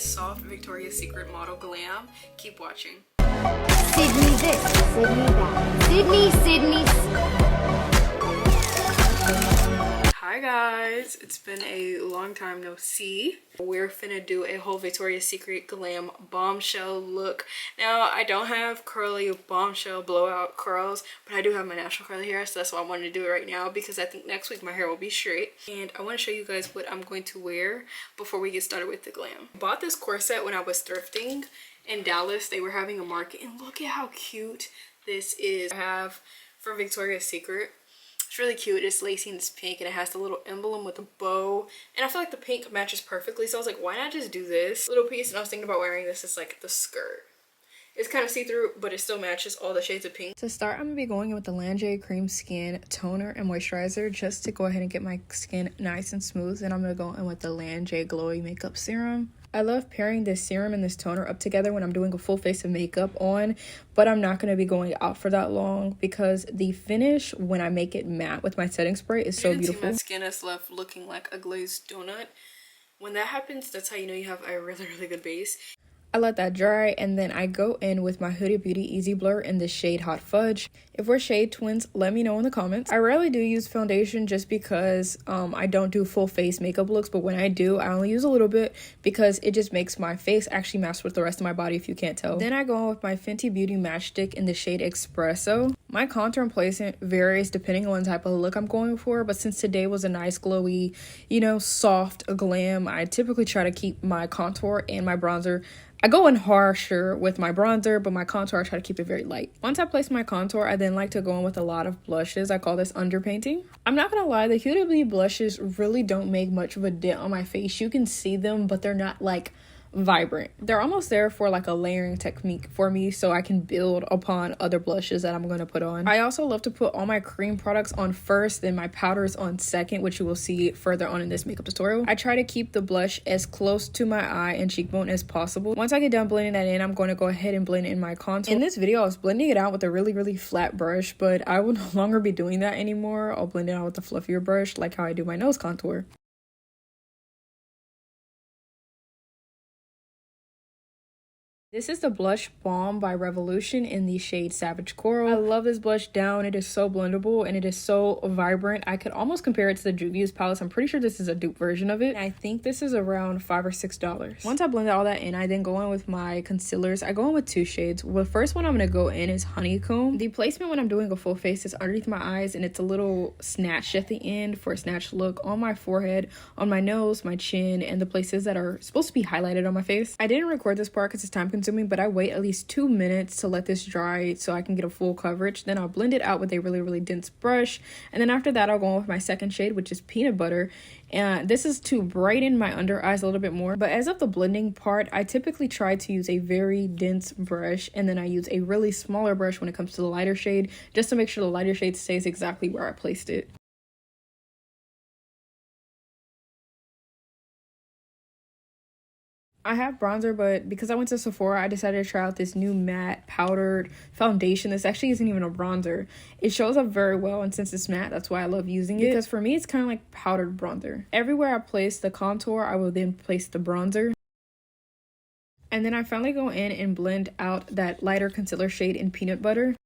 soft Victoria's Secret model glam. Keep watching. Sydney this, Sydney that. Sydney. Hi guys, it's been a long time no see. We're finna do a whole Victoria's Secret glam bombshell look. Now, I don't have curly bombshell blowout curls, but I do have my natural curly hair, so that's why I wanted to do it right now, because I think next week my hair will be straight. And I want to show you guys what I'm going to wear before we get started with the glam. I bought this corset when I was thrifting in Dallas. They were having a market, and look at how cute this is. I have for Victoria's Secret. It's really cute. It's lacy and it's pink, and it has the little emblem with a bow, and I feel like the pink matches perfectly, so I was like, why not just do this little piece? And I was thinking about wearing this as like the skirt. It's kind of see-through, but it still matches all the shades of pink. To start, I'm gonna be going in with the Lange Cream Skin Toner and Moisturizer just to go ahead and get my skin nice and smooth. And I'm gonna go in with the Lange Glowy Makeup Serum. I love pairing this serum and this toner up together when I'm doing a full face of makeup on, but I'm not going to be going out for that long because the finish when I make it matte with my setting spray is so beautiful. My skin is left looking like a glazed donut. When that happens, that's how you know you have a really good base. I let that dry, and then I go in with my Huda Beauty Easy Blur in the shade Hot Fudge. If we're shade twins, let me know in the comments. I rarely do use foundation just because I don't do full face makeup looks, but when I do, I only use a little bit because it just makes my face actually match with the rest of my body, if you can't tell. Then I go in with my Fenty Beauty Matchstick in the shade Espresso. My contour and placement varies depending on the type of look I'm going for, but since today was a nice glowy, you know, soft glam, I typically try to keep my contour and my bronzer. I go in harsher with my bronzer, but my contour, I try to keep it very light. Once I place my contour, I then like to go in with a lot of blushes. I call this underpainting. I'm not gonna lie, the Huda Beauty blushes really don't make much of a dent on my face. You can see them, but they're not like vibrant. They're almost there for like a layering technique for me, so I can build upon other blushes that I'm going to put on. I also love to put all my cream products on first, then my powders on second, which you will see further on in this makeup tutorial. I try to keep the blush as close to my eye and cheekbone as possible. Once I get done blending that in, I'm going to go ahead and blend in my contour. In this video, I was blending it out with a really flat brush, but I will no longer be doing that anymore. I'll blend it out with a fluffier brush, like how I do my nose contour. This is the Blush Balm by Revolution in the shade Savage Coral. I love this blush down. It is so blendable and it is so vibrant. I could almost compare it to the Juvia's palette. I'm pretty sure this is a dupe version of it. And I think this is around $5 or $6. Once I blend all that in, I then go in with my concealers. I go in with two shades. The first one I'm going to go in is Honeycomb. The placement when I'm doing a full face is underneath my eyes, and it's a little snatched at the end for a snatched look on my forehead, on my nose, my chin, and the places that are supposed to be highlighted on my face. I didn't record this part because it's time consuming, but I wait at least 2 minutes to let this dry so I can get a full coverage. Then I'll blend it out with a really dense brush, and then after that I'll go on with my second shade, which is Peanut Butter, and this is to brighten my under eyes a little bit more. But as of the blending part, I typically try to use a very dense brush, and then I use a really smaller brush when it comes to the lighter shade, just to make sure the lighter shade stays exactly where I placed it. I have bronzer, but because I went to Sephora, I decided to try out this new matte powdered foundation. This actually isn't even a bronzer. It shows up very well, and since it's matte, that's why I love using it. Because for me, it's kind of like powdered bronzer. Everywhere I place the contour, I will then place the bronzer. And then I finally go in and blend out that lighter concealer shade in Peanut Butter.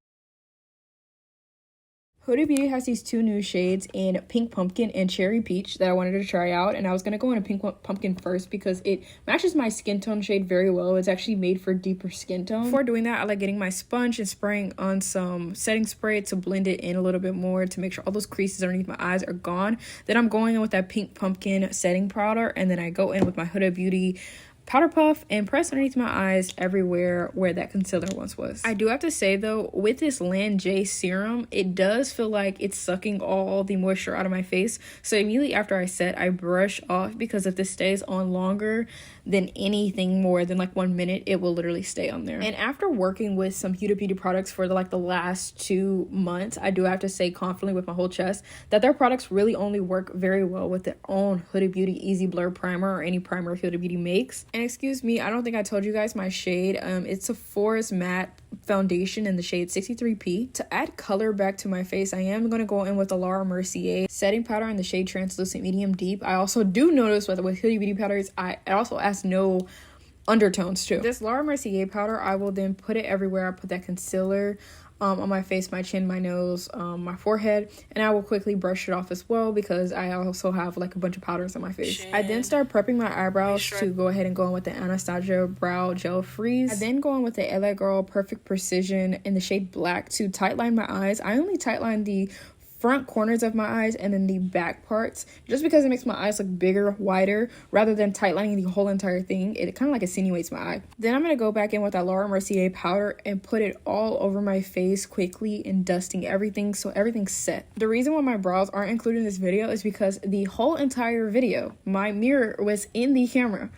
Huda Beauty has these two new shades in Pink Pumpkin and Cherry Peach that I wanted to try out, and I was going to go in a Pink Pumpkin first because it matches my skin tone shade very well. It's actually made for deeper skin tone. Before doing that, I like getting my sponge and spraying on some setting spray to blend it in a little bit more to make sure all those creases underneath my eyes are gone. Then I'm going in with that Pink Pumpkin setting powder, and then I go in with my Huda Beauty powder puff and press underneath my eyes everywhere where that concealer once was. I do have to say though, with this Lange serum, it does feel like it's sucking all the moisture out of my face. So immediately after I set, I brush off, because if this stays on longer than anything more than like 1 minute, it will literally stay on there. And after working with some Huda Beauty products for the last 2 months, I do have to say confidently with my whole chest that their products really only work very well with their own Huda Beauty Easy Blur primer or any primer Huda Beauty makes. And excuse me, I don't think I told you guys my shade. It's a Forest Matte foundation in the shade 63P. To add color back to my face, I am going to go in with the Laura Mercier setting powder in the shade Translucent Medium Deep. I also do notice with Huda Beauty powders, it also has no undertones too. This Laura Mercier powder, I will then put it everywhere. I put that concealer on my face, my chin, my nose, my forehead, and I will quickly brush it off as well because I also have like a bunch of powders on my face. I then start prepping my eyebrows to go ahead and go in with the Anastasia Brow Gel Freeze. I then go in with the LA Girl Perfect Precision in the shade Black to tightline my eyes. I only tightline the front corners of my eyes and then the back parts just because it makes my eyes look bigger, wider, rather than tightlining the whole entire thing. It kind of like insinuates my eye. Then I'm going to go back in with that Laura Mercier powder and put it all over my face quickly and dusting everything so everything's set. The reason why my brows aren't included in this video is because the whole entire video, my mirror was in the camera.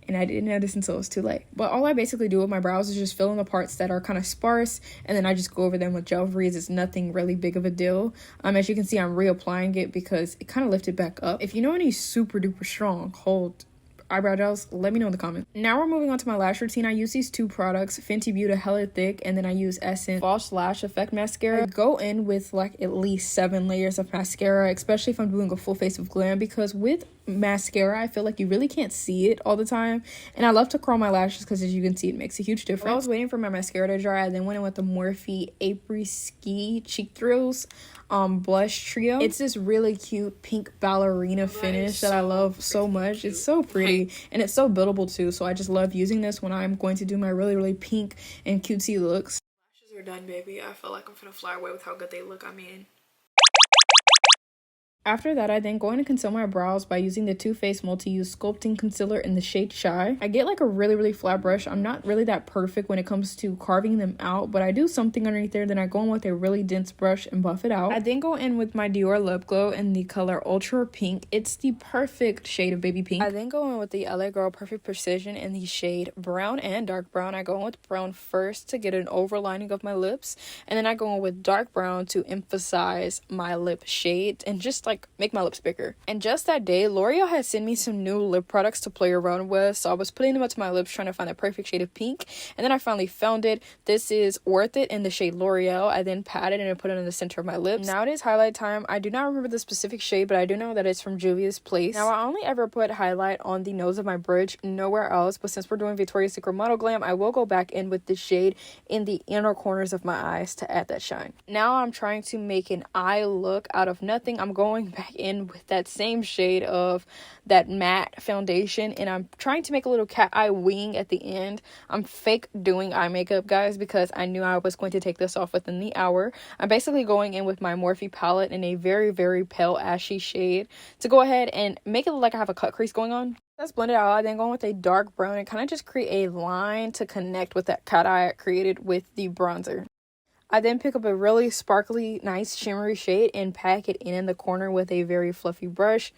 And I didn't notice until it was too late. But all I basically do with my brows is just fill in the parts that are kind of sparse, and then I just go over them with gel freeze. It's nothing really big of a deal. As you can see, I'm reapplying it because it kind of lifted back up. If you know any super duper strong hold eyebrow gels, let me know in the comments. Now we're moving on to my lash routine. I use these two products, Fenty Beauty Hella Thick, and then I use Essence False Lash Effect Mascara. I go in with like at least 7 layers of mascara, especially if I'm doing a full face of glam, because with mascara I feel like you really can't see it all the time, and I love to curl my lashes because as you can see it makes a huge difference. While I was waiting for my mascara to dry, I then went in with the Morphe Après Ski Cheek Thrills blush trio. It's this really cute pink ballerina finish that I love so much. It's so pretty and it's so buildable too, so I just love using this when I'm going to do my really pink and cutesy looks. Lashes are done, baby. I feel like I'm gonna fly away with how good they look. I mean, after that, I then go in and conceal my brows by using the Too Faced Multi-Use Sculpting Concealer in the shade Shy. I get like a really flat brush. I'm not really that perfect when it comes to carving them out, but I do something underneath there. Then I go in with a really dense brush and buff it out. I then go in with my Dior Lip Glow in the color Ultra Pink. It's the perfect shade of baby pink. I then go in with the LA Girl Perfect Precision in the shade Brown and Dark Brown. I go in with brown first to get an overlining of my lips, and then I go in with dark brown to emphasize my lip shade and just like make my lips bigger. And just that day, L'Oreal had sent me some new lip products to play around with, so I was putting them up to my lips trying to find the perfect shade of pink, and then I finally found it. This is Worth It in the shade L'Oreal. I then pat it and I put it in the center of my lips. Now it is highlight time. I do not remember the specific shade, but I do know that it's from Juvia's Place. Now I only ever put highlight on the nose of my bridge, nowhere else, but since we're doing Victoria's Secret Model Glam, I will go back in with this shade in the inner corners of my eyes to add that shine. Now I'm trying to make an eye look out of nothing. I'm going back in with that same shade of that matte foundation, and I'm trying to make a little cat eye wing at the end. I'm fake doing eye makeup, guys, because I knew I was going to take this off within the hour. I'm basically going in with my Morphe palette in a very pale ashy shade to go ahead and make it look like I have a cut crease going on. Let's blend it out. I then go in with a dark brown and kind of just create a line to connect with that cat eye I created with the bronzer. I then pick up a really sparkly, nice shimmery shade and pack it in the corner with a very fluffy brush.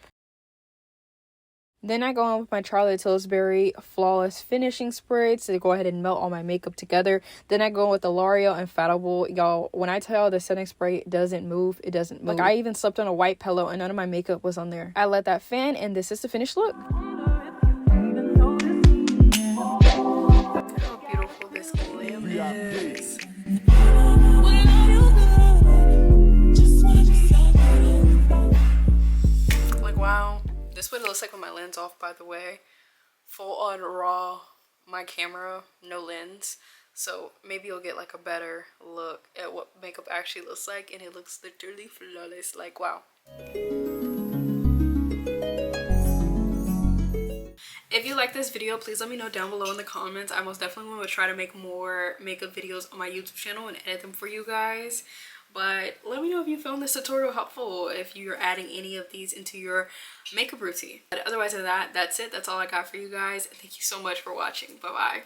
Then I go on with my Charlotte Tilbury Flawless Finishing Spray to go ahead and melt all my makeup together. Then I go with the L'Oreal Infallible. Y'all, when I tell y'all the setting spray doesn't move, it doesn't move. Like, I even slept on a white pillow and none of my makeup was on there. I let that fan, and this is the finished look. Look how beautiful this glam is. Like, wow. This is what it looks like with my lens off, by the way. Full on raw, my camera, no lens. So maybe you'll get like a better look at what makeup actually looks like, and it looks literally flawless. Like, wow. If you like this video, please let me know down below in the comments. I most definitely want to try to make more makeup videos on my YouTube channel and edit them for you guys. But let me know if you found this tutorial helpful, if you're adding any of these into your makeup routine. But otherwise than that, that's it. That's all I got for you guys. Thank you so much for watching. Bye bye.